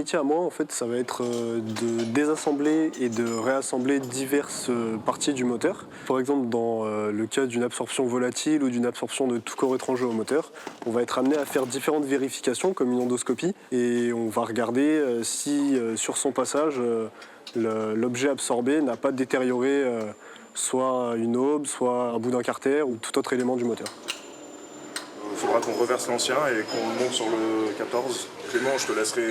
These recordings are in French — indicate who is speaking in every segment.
Speaker 1: métier à moi, en fait, ça va être de désassembler et de réassembler diverses parties du moteur. Par exemple, dans le cas d'une absorption volatile ou d'une absorption de tout corps étranger au moteur, on va être amené à faire différentes vérifications, comme une endoscopie, et on va regarder si sur son passage, l'objet absorbé n'a pas détérioré soit une aube, soit un bout d'un carter ou tout autre élément du moteur.
Speaker 2: Il faudra qu'on reverse l'ancien et qu'on monte sur le 14. Clément, je te laisserai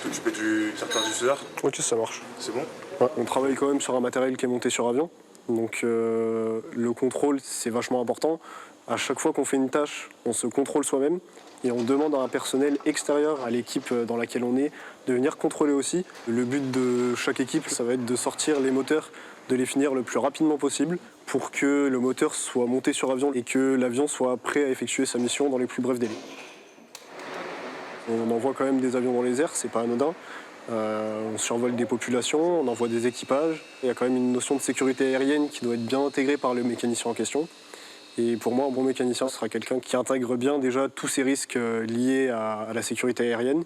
Speaker 2: t'occuper du carter diffuseur.
Speaker 1: Ok, ça marche.
Speaker 2: C'est bon?
Speaker 1: Ouais, on travaille quand même sur un matériel qui est monté sur avion. Donc le contrôle, c'est vachement important. À chaque fois qu'on fait une tâche, on se contrôle soi-même et on demande à un personnel extérieur à l'équipe dans laquelle on est de venir contrôler aussi. Le but de chaque équipe, ça va être de sortir les moteurs, de les finir le plus rapidement possible pour que le moteur soit monté sur avion et que l'avion soit prêt à effectuer sa mission dans les plus brefs délais. On envoie quand même des avions dans les airs, c'est pas anodin. On survole des populations, on envoie des équipages. Il y a quand même une notion de sécurité aérienne qui doit être bien intégrée par le mécanicien en question. Et pour moi, un bon mécanicien sera quelqu'un qui intègre bien déjà tous ces risques liés à la sécurité aérienne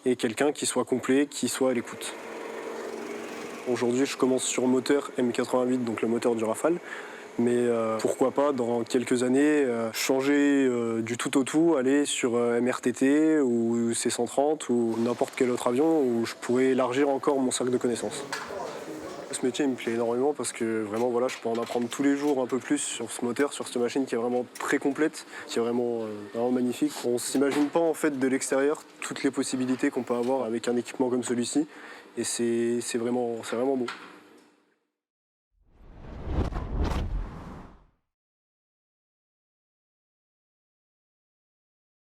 Speaker 1: et quelqu'un qui soit complet, qui soit à l'écoute. Aujourd'hui, je commence sur moteur M88, donc le moteur du Rafale. Mais pourquoi pas, dans quelques années, changer du tout au tout, aller sur MRTT ou C-130 ou n'importe quel autre avion où je pourrais élargir encore mon cercle de connaissances. Ce métier il me plaît énormément parce que vraiment voilà, je peux en apprendre tous les jours un peu plus sur ce moteur, sur cette machine qui est vraiment très complète, qui est vraiment magnifique. On ne s'imagine pas en fait de l'extérieur toutes les possibilités qu'on peut avoir avec un équipement comme celui-ci et c'est vraiment beau.